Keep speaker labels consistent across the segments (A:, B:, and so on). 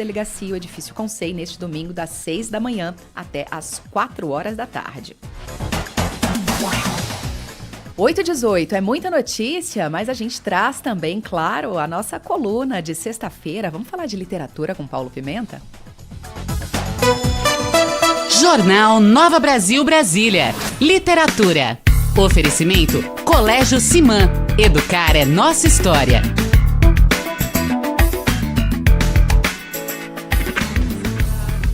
A: Delegacia, o Edifício Conselho, neste domingo, das 6 da manhã até às 4 horas da tarde. 8h18, é muita notícia, mas a gente traz também, claro, a nossa coluna de sexta-feira. Vamos falar de literatura com Paulo Pimenta?
B: Jornal Nova Brasil Brasília. Literatura. Oferecimento Colégio Simã. Educar é nossa história.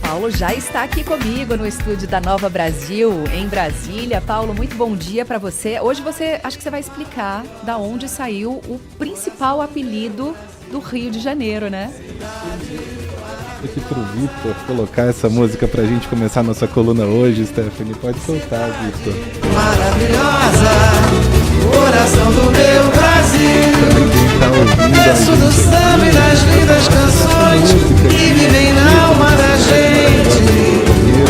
A: Paulo já está aqui comigo no estúdio da Nova Brasil, em Brasília. Paulo, muito bom dia para você. Hoje acho que você vai explicar da onde saiu o principal apelido do Rio de Janeiro, né?
C: Aqui pro Vitor colocar essa música pra gente começar nossa coluna hoje, Stephanie. Pode soltar, Vitor.
D: Maravilhosa, coração do meu Brasil. Verso do samba e das lindas canções que vivem na alma da gente.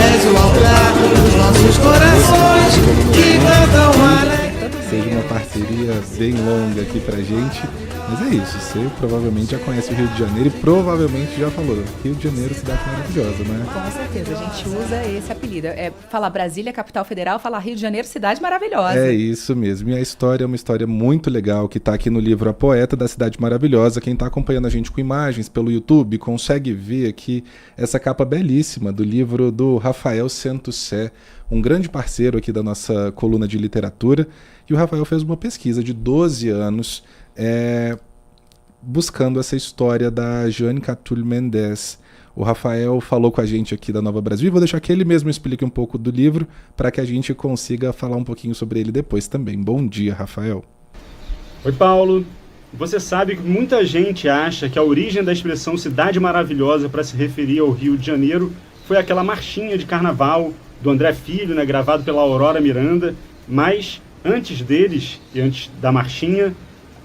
D: És o altar dos nossos corações que cantam alegre.
C: Seja uma parceria bem longa aqui pra gente. Mas é isso, você provavelmente já conhece o Rio de Janeiro e provavelmente já falou. Rio de Janeiro, cidade maravilhosa, né?
A: Com certeza, a gente usa esse apelido. Falar Brasília, capital federal, falar Rio de Janeiro, cidade maravilhosa.
C: É isso mesmo. E a história é uma história muito legal que está aqui no livro A Poeta da Cidade Maravilhosa. Quem está acompanhando a gente com imagens pelo YouTube consegue ver aqui essa capa belíssima do livro do Rafael Santussé, um grande parceiro aqui da nossa coluna de literatura. E o Rafael fez uma pesquisa de 12 anos buscando essa história da Jane Catulle Mendes. O Rafael falou com a gente aqui da Nova Brasil e vou deixar que ele mesmo explique um pouco do livro para que a gente consiga falar um pouquinho sobre ele depois também. Bom dia, Rafael.
E: Oi, Paulo. Você sabe que muita gente acha que a origem da expressão Cidade Maravilhosa para se referir ao Rio de Janeiro foi aquela marchinha de carnaval do André Filho, né, gravado pela Aurora Miranda, mas antes deles e antes da marchinha,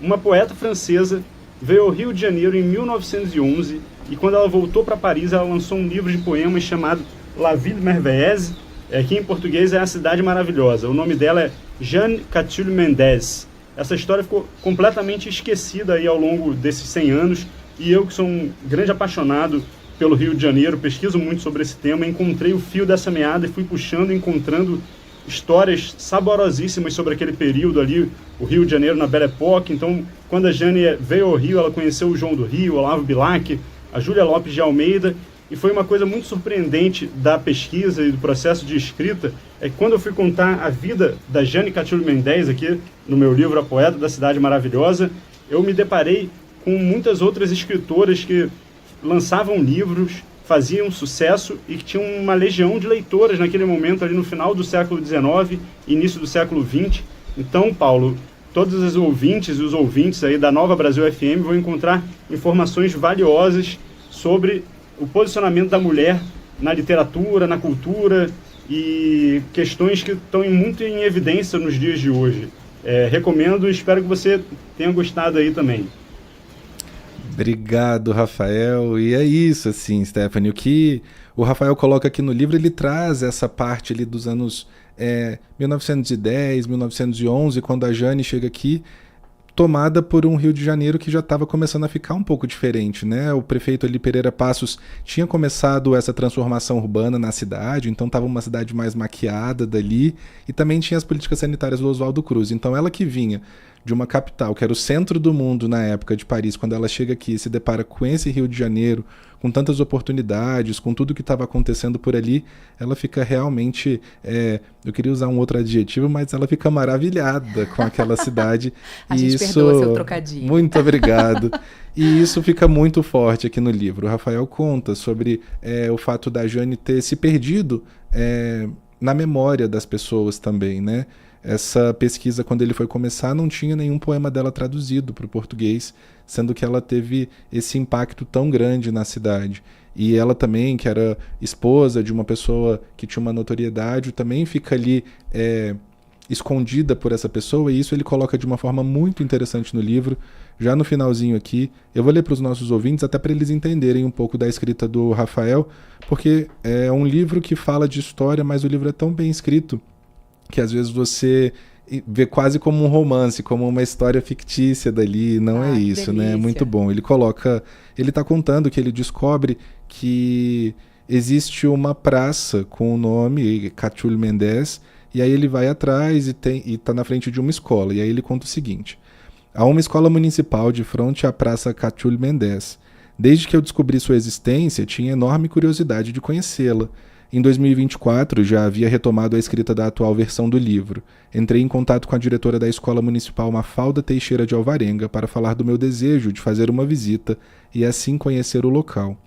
E: uma poeta francesa veio ao Rio de Janeiro em 1911 e quando ela voltou para Paris, ela lançou um livro de poemas chamado La Ville Merveilleuse, que em português é A Cidade Maravilhosa. O nome dela é Jane Catulle Mendes. Essa história ficou completamente esquecida aí ao longo desses 100 anos e eu, que sou um grande apaixonado pelo Rio de Janeiro, pesquiso muito sobre esse tema, encontrei o fio dessa meada e fui puxando, encontrando histórias saborosíssimas sobre aquele período ali, o Rio de Janeiro na Belle Époque. Então, quando a Jane veio ao Rio, ela conheceu o João do Rio, o Olavo Bilac, a Júlia Lopes de Almeida, e foi uma coisa muito surpreendente da pesquisa e do processo de escrita, é que quando eu fui contar a vida da Jane Catulle Mendes aqui, no meu livro A Poeta da Cidade Maravilhosa, eu me deparei com muitas outras escritoras que lançavam livros, faziam sucesso e que tinham uma legião de leitoras naquele momento, ali no final do século XIX, início do século XX. Então, Paulo, todos os ouvintes e os ouvintes aí da Nova Brasil FM vão encontrar informações valiosas sobre o posicionamento da mulher na literatura, na cultura e questões que estão muito em evidência nos dias de hoje. Recomendo e espero que você tenha gostado aí também.
C: Obrigado, Rafael. E é isso, assim, Stephanie. O que o Rafael coloca aqui no livro, ele traz essa parte ali dos anos 1910, 1911, quando a Jane chega aqui, tomada por um Rio de Janeiro que já estava começando a ficar um pouco diferente, né? O prefeito ali, Pereira Passos, tinha começado essa transformação urbana na cidade, então estava uma cidade mais maquiada dali, e também tinha as políticas sanitárias do Oswaldo Cruz. Então ela que vinha de uma capital, que era o centro do mundo na época de Paris, quando ela chega aqui e se depara com esse Rio de Janeiro, com tantas oportunidades, com tudo que estava acontecendo por ali, ela fica realmente, eu queria usar um outro adjetivo, mas ela fica maravilhada com aquela cidade.
A: A gente perdoa seu trocadilho.
C: Muito obrigado. E isso fica muito forte aqui no livro. O Rafael conta sobre o fato da Jane ter se perdido na memória das pessoas também, né? Essa pesquisa, quando ele foi começar, não tinha nenhum poema dela traduzido para o português, sendo que ela teve esse impacto tão grande na cidade. E ela também, que era esposa de uma pessoa que tinha uma notoriedade, também fica ali escondida por essa pessoa, e isso ele coloca de uma forma muito interessante no livro. Já no finalzinho aqui, eu vou ler para os nossos ouvintes, até para eles entenderem um pouco da escrita do Rafael, porque é um livro que fala de história, mas o livro é tão bem escrito que às vezes você vê quase como um romance, como uma história fictícia dali, não é isso,
A: delícia.
C: né? É muito bom. Ele está contando que ele descobre que existe uma praça com o nome Catulle Mendes, e aí ele vai atrás e tá na frente de uma escola. E aí ele conta o seguinte: há uma escola municipal de frente à praça Catulle Mendes. Desde que eu descobri sua existência, tinha enorme curiosidade de conhecê-la. Em 2024, já havia retomado a escrita da atual versão do livro. Entrei em contato com a diretora da Escola Municipal Mafalda Teixeira de Alvarenga para falar do meu desejo de fazer uma visita e assim conhecer o local.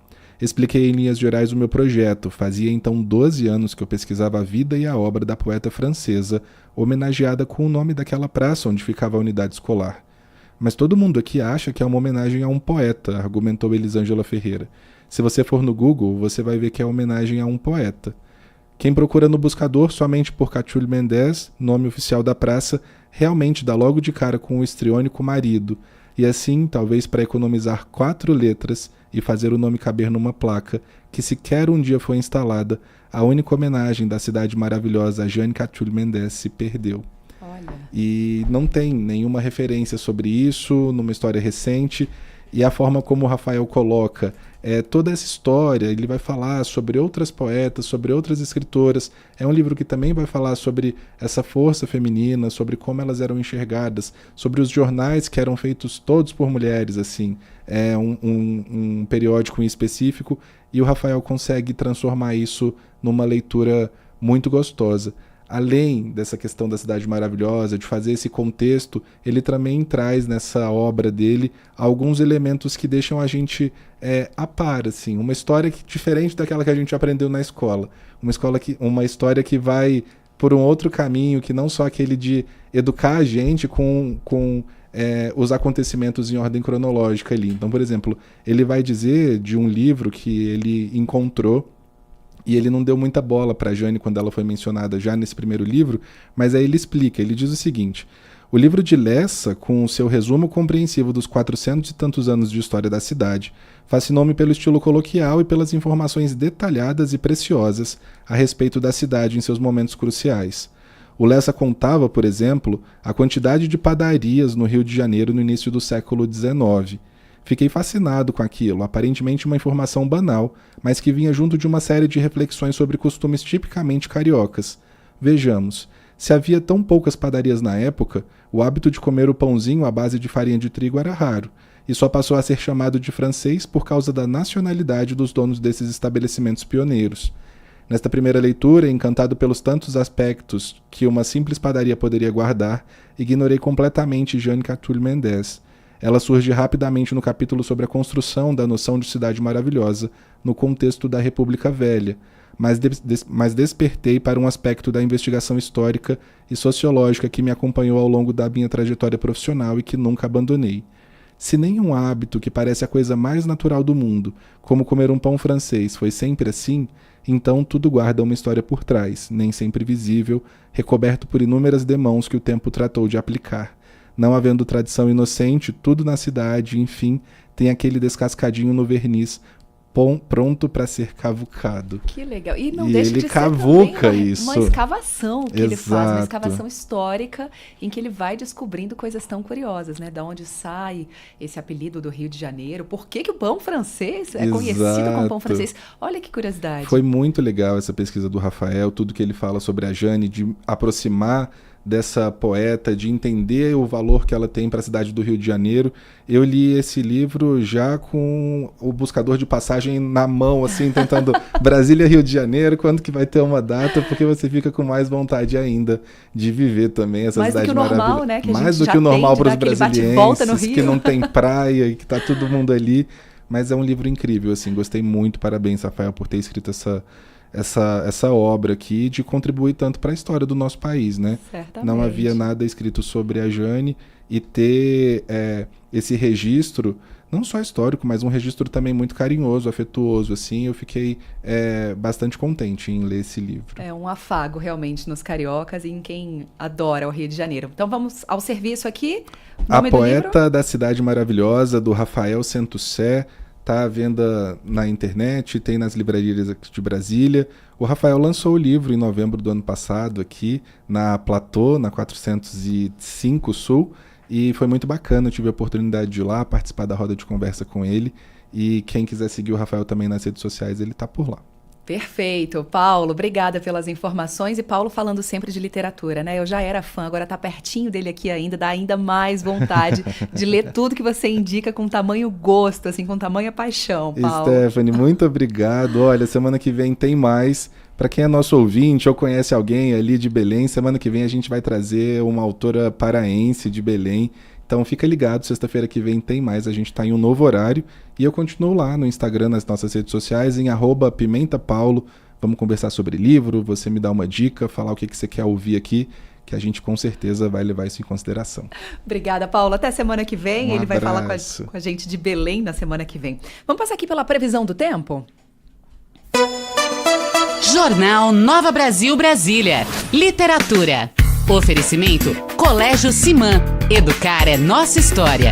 C: Expliquei em linhas gerais o meu projeto. Fazia então 12 anos que eu pesquisava a vida e a obra da poeta francesa, homenageada com o nome daquela praça onde ficava a unidade escolar. Mas todo mundo aqui acha que é uma homenagem a um poeta, argumentou Elisângela Ferreira. Se você for no Google, você vai ver que é homenagem a um poeta. Quem procura no buscador somente por Catulle Mendes, nome oficial da praça, realmente dá logo de cara com o histriônico marido, e assim, talvez para economizar 4 letras e fazer o nome caber numa placa, que sequer um dia foi instalada, a única homenagem da cidade maravilhosa a Jeanne Catulle Mendes se perdeu.
A: Olha.
C: E não tem nenhuma referência sobre isso numa história recente, e a forma como o Rafael coloca toda essa história, ele vai falar sobre outras poetas, sobre outras escritoras. É um livro que também vai falar sobre essa força feminina, sobre como elas eram enxergadas, sobre os jornais que eram feitos todos por mulheres, assim, um periódico em específico, e o Rafael consegue transformar isso numa leitura muito gostosa. Além dessa questão da cidade maravilhosa, de fazer esse contexto, ele também traz nessa obra dele alguns elementos que deixam a gente a par, assim, uma história diferente daquela que a gente aprendeu na escola. Uma história que vai por um outro caminho, que não só aquele de educar a gente com os acontecimentos em ordem cronológica ali. Então, por exemplo, ele vai dizer de um livro que ele encontrou, e ele não deu muita bola para a Jeanne quando ela foi mencionada já nesse primeiro livro, mas aí ele explica, ele diz o seguinte: o livro de Lessa, com o seu resumo compreensivo dos 400 e tantos anos de história da cidade, fascinou-me pelo estilo coloquial e pelas informações detalhadas e preciosas a respeito da cidade em seus momentos cruciais. O Lessa contava, por exemplo, a quantidade de padarias no Rio de Janeiro no início do século XIX. Fiquei fascinado com aquilo, aparentemente uma informação banal, mas que vinha junto de uma série de reflexões sobre costumes tipicamente cariocas. Vejamos, se havia tão poucas padarias na época, o hábito de comer o pãozinho à base de farinha de trigo era raro, e só passou a ser chamado de francês por causa da nacionalidade dos donos desses estabelecimentos pioneiros. Nesta primeira leitura, encantado pelos tantos aspectos que uma simples padaria poderia guardar, ignorei completamente Jeanne Catulle Mendes. Ela surge rapidamente no capítulo sobre a construção da noção de cidade maravilhosa no contexto da República Velha, mas despertei para um aspecto da investigação histórica e sociológica que me acompanhou ao longo da minha trajetória profissional e que nunca abandonei. Se nenhum hábito que parece a coisa mais natural do mundo, como comer um pão francês, foi sempre assim, então tudo guarda uma história por trás, nem sempre visível, recoberto por inúmeras demãos que o tempo tratou de aplicar. Não havendo tradição inocente, tudo na cidade, enfim, tem aquele descascadinho no verniz, pronto para ser cavucado.
A: Que legal. E não deixa
C: ele
A: de
C: cavuca
A: ser
C: isso.
A: uma escavação que ele faz, uma
C: Exato.
A: escavação histórica em que ele vai descobrindo coisas tão curiosas, né? Da onde sai esse apelido do Rio de Janeiro, por que o pão francês é conhecido como pão francês. Olha que curiosidade.
C: Foi muito legal essa pesquisa do Rafael, tudo que ele fala sobre a Jeanne, de aproximar dessa poeta, de entender o valor que ela tem para a cidade do Rio de Janeiro. Eu li esse livro já com o buscador de passagem na mão, assim, tentando Brasília, Rio de Janeiro, quando que vai ter uma data, porque você fica com mais vontade ainda de viver também essa cidade maravilhosa.
A: Mais do que o normal, né? Que
C: mais do
A: já
C: que o normal para os
A: bate-volta no
C: brasilienses,
A: Rio.
C: que não tem praia e que tá todo mundo ali. Mas é um livro incrível, assim, gostei muito. Parabéns, Rafael, por ter escrito essa obra aqui, de contribuir tanto para a história do nosso país, né?
A: Certamente.
C: Não havia nada escrito sobre a Jeanne, e ter esse registro, não só histórico, mas um registro também muito carinhoso, afetuoso, assim, eu fiquei bastante contente em ler esse livro.
A: É um afago, realmente, nos cariocas e em quem adora o Rio de Janeiro. Então vamos ao serviço aqui.
C: A
A: Nome do
C: Poeta
A: livro?
C: da Cidade Maravilhosa, do Rafael Santussé, está à venda na internet, tem nas livrarias aqui de Brasília. O Rafael lançou o livro em novembro do ano passado aqui na Platô, na 405 Sul, e foi muito bacana. Eu tive a oportunidade de ir lá participar da roda de conversa com ele, E quem quiser seguir o Rafael também nas redes sociais, ele tá por lá.
A: Perfeito. Paulo, obrigada pelas informações. E Paulo falando sempre de literatura, né? Eu já era fã, agora tá pertinho dele aqui ainda, dá ainda mais vontade de ler tudo que você indica com tamanho gosto, assim, com tamanha paixão, Paulo.
C: Stephanie, muito obrigado. Olha, semana que vem tem mais. Para quem é nosso ouvinte ou conhece alguém ali de Belém, semana que vem a gente vai trazer uma autora paraense de Belém. Então fica ligado, sexta-feira que vem tem mais, a gente está em um novo horário e eu continuo lá no Instagram, nas nossas redes sociais, em @pimentapaulo. Vamos conversar sobre livro, você me dá uma dica, falar o que você quer ouvir aqui, que a gente com certeza vai levar isso em consideração.
A: Obrigada, Paulo. Até semana que vem. Ele vai falar com a gente de Belém na semana que vem. Vamos passar aqui pela previsão do tempo?
B: Jornal Nova Brasil Brasília. Literatura. Oferecimento Colégio Simã. Educar é nossa história.